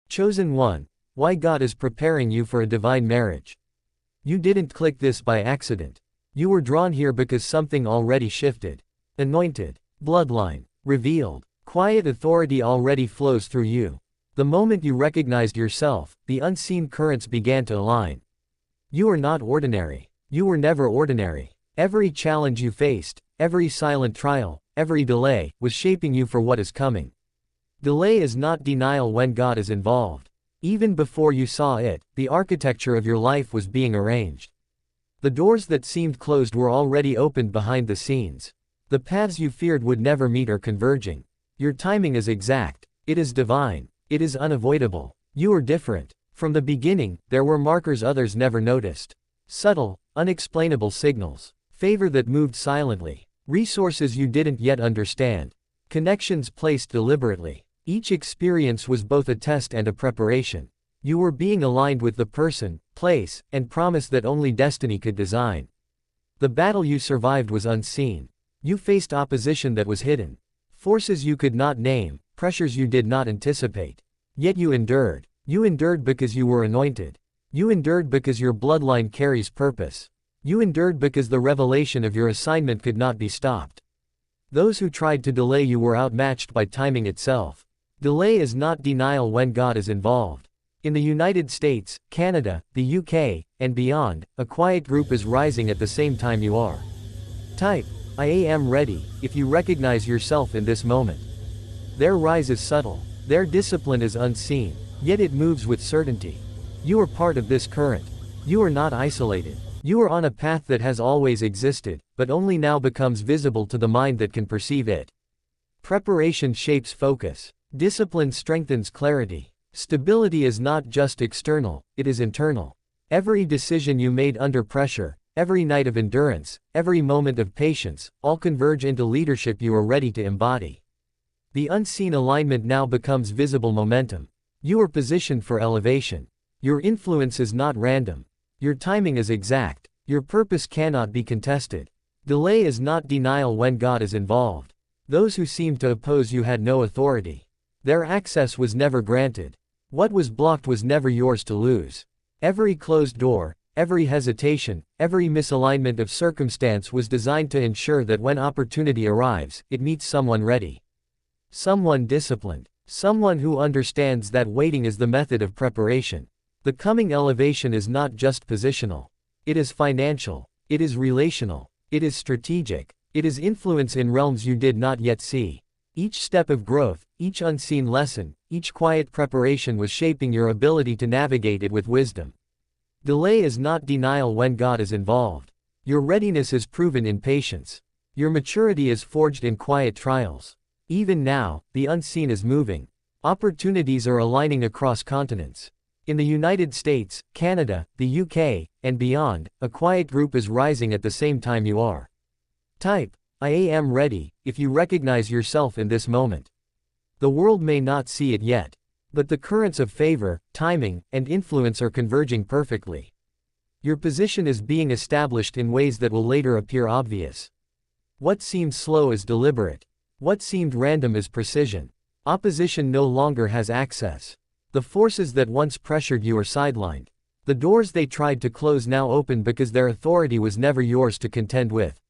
Chosen one. Why God is preparing you for a divine marriage. You didn't click this by accident. You were drawn here because something already shifted. Anointed. Bloodline. Revealed. Quiet authority already flows through you. The moment you recognized yourself, the unseen currents began to align. You are not ordinary. You were never ordinary. Every challenge you faced, every silent trial, every delay, was shaping you for what is coming. Delay is not denial when God is involved. Even before you saw it, the architecture of your life was being arranged. The doors that seemed closed were already opened behind the scenes. The paths you feared would never meet are converging. Your timing is exact. It is divine. It is unavoidable. You are different. From the beginning, there were markers others never noticed. Subtle, unexplainable signals. Favor that moved silently. Resources you didn't yet understand. Connections placed deliberately. Each experience was both a test and a preparation. You were being aligned with the person, place, and promise that only destiny could design. The battle you survived was unseen. You faced opposition that was hidden. Forces you could not name, pressures you did not anticipate. Yet you endured. You endured because you were anointed. You endured because your bloodline carries purpose. You endured because the revelation of your assignment could not be stopped. Those who tried to delay you were outmatched by timing itself. Delay is not denial when God is involved. In the United States, Canada, the UK, and beyond, a quiet group is rising at the same time you are. Type, I am ready, if you recognize yourself in this moment. Their rise is subtle. Their discipline is unseen, yet it moves with certainty. You are part of this current. You are not isolated. You are on a path that has always existed, but only now becomes visible to the mind that can perceive it. Preparation shapes focus. Discipline strengthens clarity. Stability is not just external, it is internal. Every decision you made under pressure, every night of endurance, every moment of patience, all converge into leadership you are ready to embody. The unseen alignment now becomes visible momentum. You are positioned for elevation. Your influence is not random. Your timing is exact. Your purpose cannot be contested. Delay is not denial when God is involved. Those who seemed to oppose you had no authority. Their access was never granted. What was blocked was never yours to lose. Every closed door, every hesitation, every misalignment of circumstance was designed to ensure that when opportunity arrives, it meets someone ready. Someone disciplined. Someone who understands that waiting is the method of preparation. The coming elevation is not just positional. It is financial. It is relational. It is strategic. It is influence in realms you did not yet see. Each step of growth, each unseen lesson, each quiet preparation was shaping your ability to navigate it with wisdom. Delay is not denial when God is involved. Your readiness is proven in patience. Your maturity is forged in quiet trials. Even now, the unseen is moving. Opportunities are aligning across continents. In the United States, Canada, the UK, and beyond, a quiet group is rising at the same time you are. Type, I am ready, if you recognize yourself in this moment. The world may not see it yet, but the currents of favor, timing, and influence are converging perfectly. Your position is being established in ways that will later appear obvious. What seemed slow is deliberate. What seemed random is precision. Opposition no longer has access. The forces that once pressured you are sidelined. The doors they tried to close now open because their authority was never yours to contend with.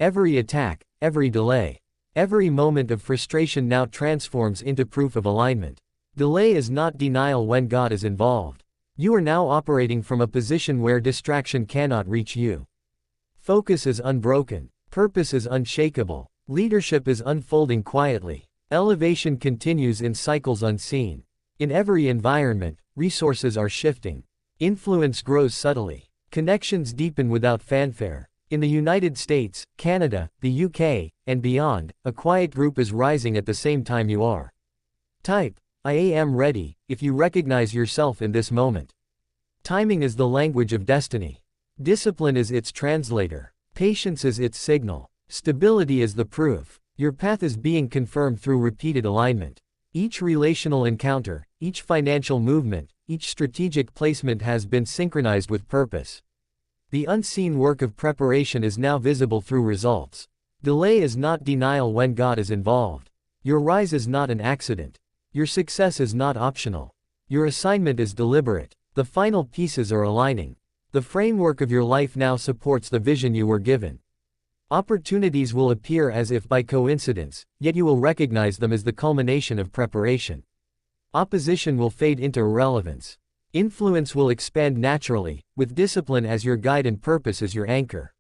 Every attack, every delay, every moment of frustration now transforms into proof of alignment. Delay is not denial when God is involved. You are now operating from a position where distraction cannot reach you. Focus is unbroken. Purpose is unshakable. Leadership is unfolding quietly. Elevation continues in cycles unseen. In every environment, resources are shifting. Influence grows subtly. Connections deepen without fanfare. In the United States, Canada, the UK, and beyond, a quiet group is rising at the same time you are. Type, I am ready, if you recognize yourself in this moment. Timing is the language of destiny. Discipline is its translator. Patience is its signal. Stability is the proof. Your path is being confirmed through repeated alignment. Each relational encounter, each financial movement, each strategic placement has been synchronized with purpose. The unseen work of preparation is now visible through results. Delay is not denial when God is involved. Your rise is not an accident. Your success is not optional. Your assignment is deliberate. The final pieces are aligning. The framework of your life now supports the vision you were given. Opportunities will appear as if by coincidence, yet you will recognize them as the culmination of preparation. Opposition will fade into irrelevance. Influence will expand naturally, with discipline as your guide and purpose as your anchor.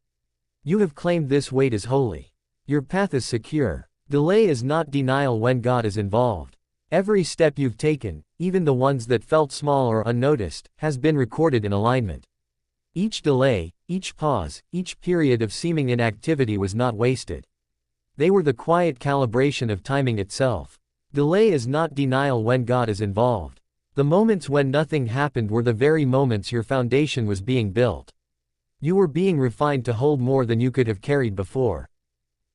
You have claimed this weight as holy. Your path is secure. Delay is not denial when God is involved. Every step you've taken, even the ones that felt small or unnoticed, has been recorded in alignment. Each delay, each pause, each period of seeming inactivity was not wasted. They were the quiet calibration of timing itself. Delay is not denial when God is involved. The moments when nothing happened were the very moments your foundation was being built. You were being refined to hold more than you could have carried before.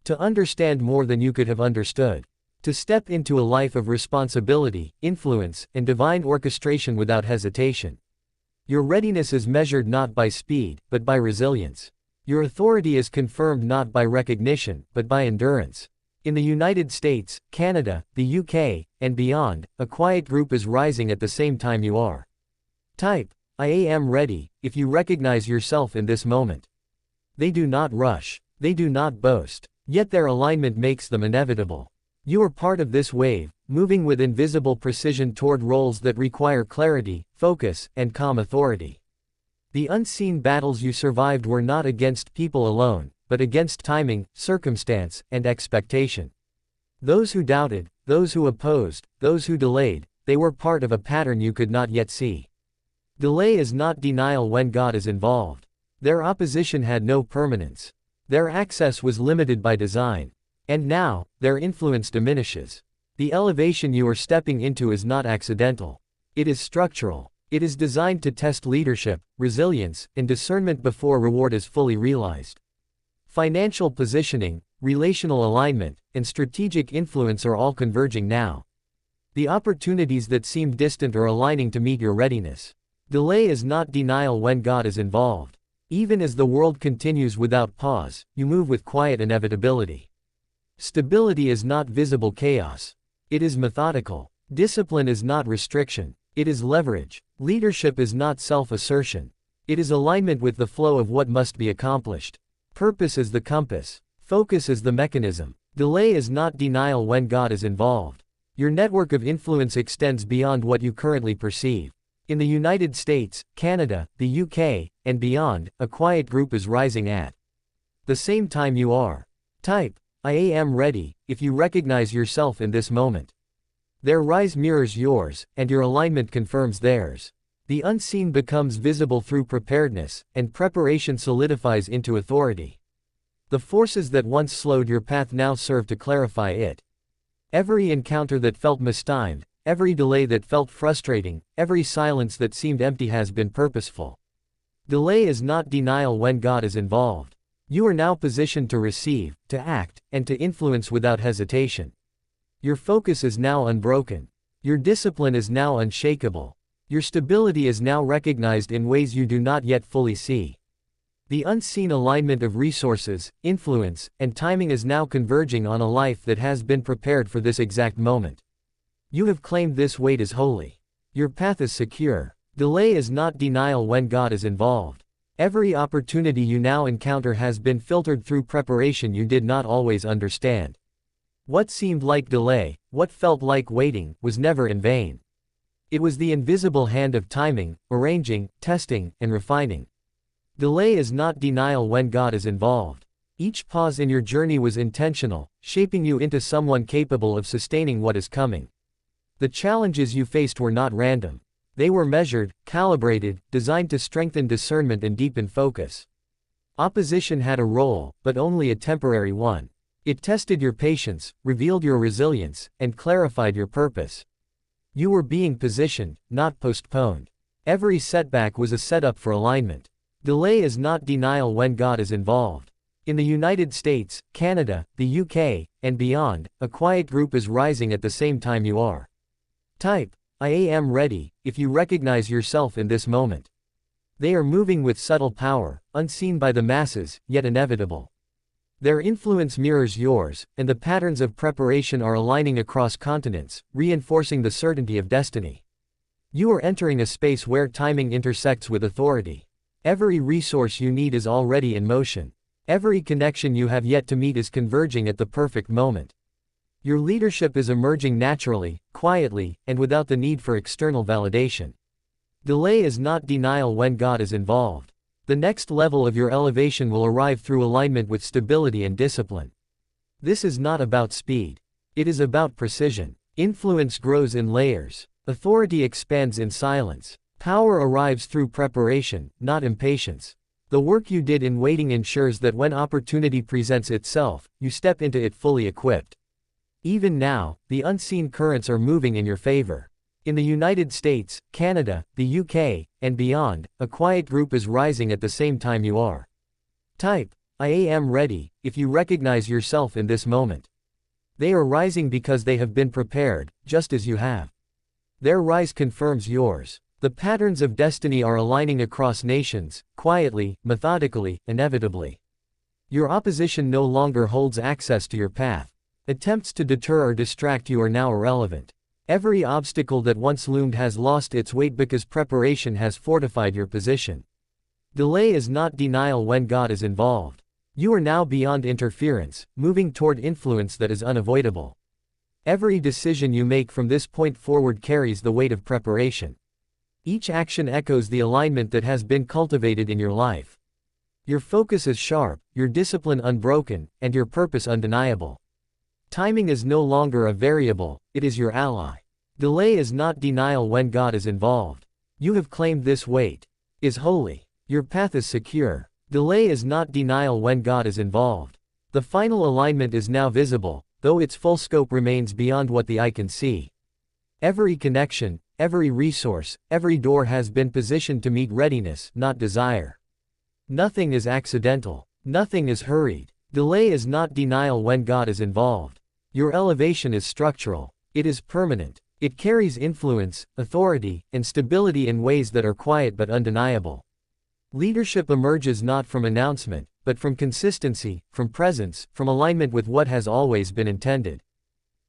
To understand more than you could have understood. To step into a life of responsibility, influence, and divine orchestration without hesitation. Your readiness is measured not by speed, but by resilience. Your authority is confirmed not by recognition, but by endurance. In the United States, Canada, the UK, and beyond, a quiet group is rising at the same time you are. Type, I am ready, if you recognize yourself in this moment. They do not rush. They do not boast. Yet their alignment makes them inevitable. You are part of this wave, moving with invisible precision toward roles that require clarity, focus, and calm authority. The unseen battles you survived were not against people alone, but against timing, circumstance, and expectation. Those who doubted, those who opposed, those who delayed, they were part of a pattern you could not yet see. Delay is not denial when God is involved. Their opposition had no permanence. Their access was limited by design. And now, their influence diminishes. The elevation you are stepping into is not accidental. It is structural. It is designed to test leadership, resilience, and discernment before reward is fully realized. Financial positioning, relational alignment, and strategic influence are all converging now. The opportunities that seemed distant are aligning to meet your readiness. Delay is not denial when God is involved. Even as the world continues without pause, you move with quiet inevitability. Stability is not visible chaos. It is methodical. Discipline is not restriction. It is leverage. Leadership is not self-assertion. It is alignment with the flow of what must be accomplished. Purpose is the compass. Focus is the mechanism. Delay is not denial when God is involved. Your network of influence extends beyond what you currently perceive. In the United States, Canada, the UK, and beyond, a quiet group is rising at the same time you are. Type, I am ready, if you recognize yourself in this moment. Their rise mirrors yours, and your alignment confirms theirs. The unseen becomes visible through preparedness, and preparation solidifies into authority. The forces that once slowed your path now serve to clarify it. Every encounter that felt mistimed, every delay that felt frustrating, every silence that seemed empty has been purposeful. Delay is not denial when God is involved. You are now positioned to receive, to act, and to influence without hesitation. Your focus is now unbroken. Your discipline is now unshakable. Your stability is now recognized in ways you do not yet fully see. The unseen alignment of resources, influence, and timing is now converging on a life that has been prepared for this exact moment. You have claimed this weight as holy. Your path is secure. Delay is not denial when God is involved. Every opportunity you now encounter has been filtered through preparation you did not always understand. What seemed like delay, what felt like waiting, was never in vain. It was the invisible hand of timing, arranging, testing, and refining. Delay is not denial when God is involved. Each pause in your journey was intentional, shaping you into someone capable of sustaining what is coming. The challenges you faced were not random. They were measured, calibrated, designed to strengthen discernment and deepen focus. Opposition had a role, but only a temporary one. It tested your patience, revealed your resilience, and clarified your purpose. You were being positioned, not postponed. Every setback was a setup for alignment. Delay is not denial when God is involved. In the United States, Canada, the UK, and beyond, a quiet group is rising at the same time you are. Type, I am ready, if you recognize yourself in this moment. They are moving with subtle power, unseen by the masses, yet inevitable. Their influence mirrors yours, and the patterns of preparation are aligning across continents, reinforcing the certainty of destiny. You are entering a space where timing intersects with authority. Every resource you need is already in motion. Every connection you have yet to meet is converging at the perfect moment. Your leadership is emerging naturally, quietly, and without the need for external validation. Delay is not denial when God is involved. The next level of your elevation will arrive through alignment with stability and discipline. This is not about speed. It is about precision. Influence grows in layers. Authority expands in silence. Power arrives through preparation, not impatience. The work you did in waiting ensures that when opportunity presents itself, you step into it fully equipped. Even now, the unseen currents are moving in your favor. In the United States, Canada, the UK, and beyond, a quiet group is rising at the same time you are. Type, I am ready, if you recognize yourself in this moment. They are rising because they have been prepared, just as you have. Their rise confirms yours. The patterns of destiny are aligning across nations, quietly, methodically, inevitably. Your opposition no longer holds access to your path. Attempts to deter or distract you are now irrelevant. Every obstacle that once loomed has lost its weight because preparation has fortified your position. Delay is not denial when God is involved. You are now beyond interference, moving toward influence that is unavoidable. Every decision you make from this point forward carries the weight of preparation. Each action echoes the alignment that has been cultivated in your life. Your focus is sharp, your discipline unbroken, and your purpose undeniable. Timing is no longer a variable, it is your ally. Delay is not denial when God is involved. You have claimed this weight is holy. Your path is secure. Delay is not denial when God is involved. The final alignment is now visible, though its full scope remains beyond what the eye can see. Every connection, every resource, every door has been positioned to meet readiness, not desire. Nothing is accidental. Nothing is hurried. Delay is not denial when God is involved. Your elevation is structural. It is permanent. It carries influence, authority, and stability in ways that are quiet but undeniable. Leadership emerges not from announcement, but from consistency, from presence, from alignment with what has always been intended.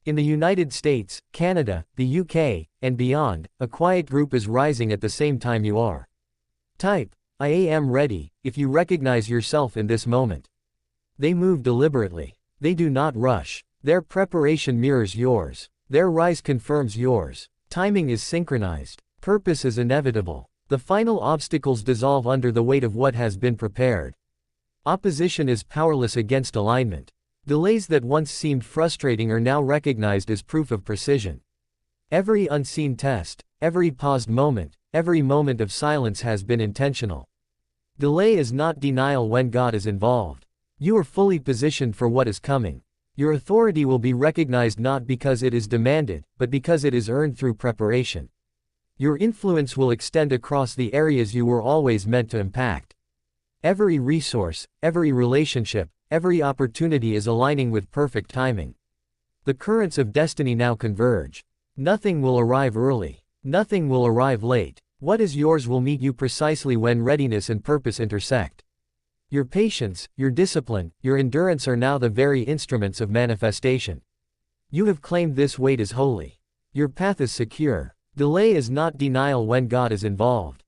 In the United States, Canada, the UK, and beyond, a quiet group is rising at the same time you are. Type, I am ready, if you recognize yourself in this moment. They move deliberately. They do not rush. Their preparation mirrors yours. Their rise confirms yours. Timing is synchronized. Purpose is inevitable. The final obstacles dissolve under the weight of what has been prepared. Opposition is powerless against alignment. Delays that once seemed frustrating are now recognized as proof of precision. Every unseen test, every paused moment, every moment of silence has been intentional. Delay is not denial when God is involved. You are fully positioned for what is coming. Your authority will be recognized not because it is demanded, but because it is earned through preparation. Your influence will extend across the areas you were always meant to impact. Every resource, every relationship, every opportunity is aligning with perfect timing. The currents of destiny now converge. Nothing will arrive early. Nothing will arrive late. What is yours will meet you precisely when readiness and purpose intersect. Your patience, your discipline, your endurance are now the very instruments of manifestation. You have claimed this weight as holy. Your path is secure. Delay is not denial when God is involved.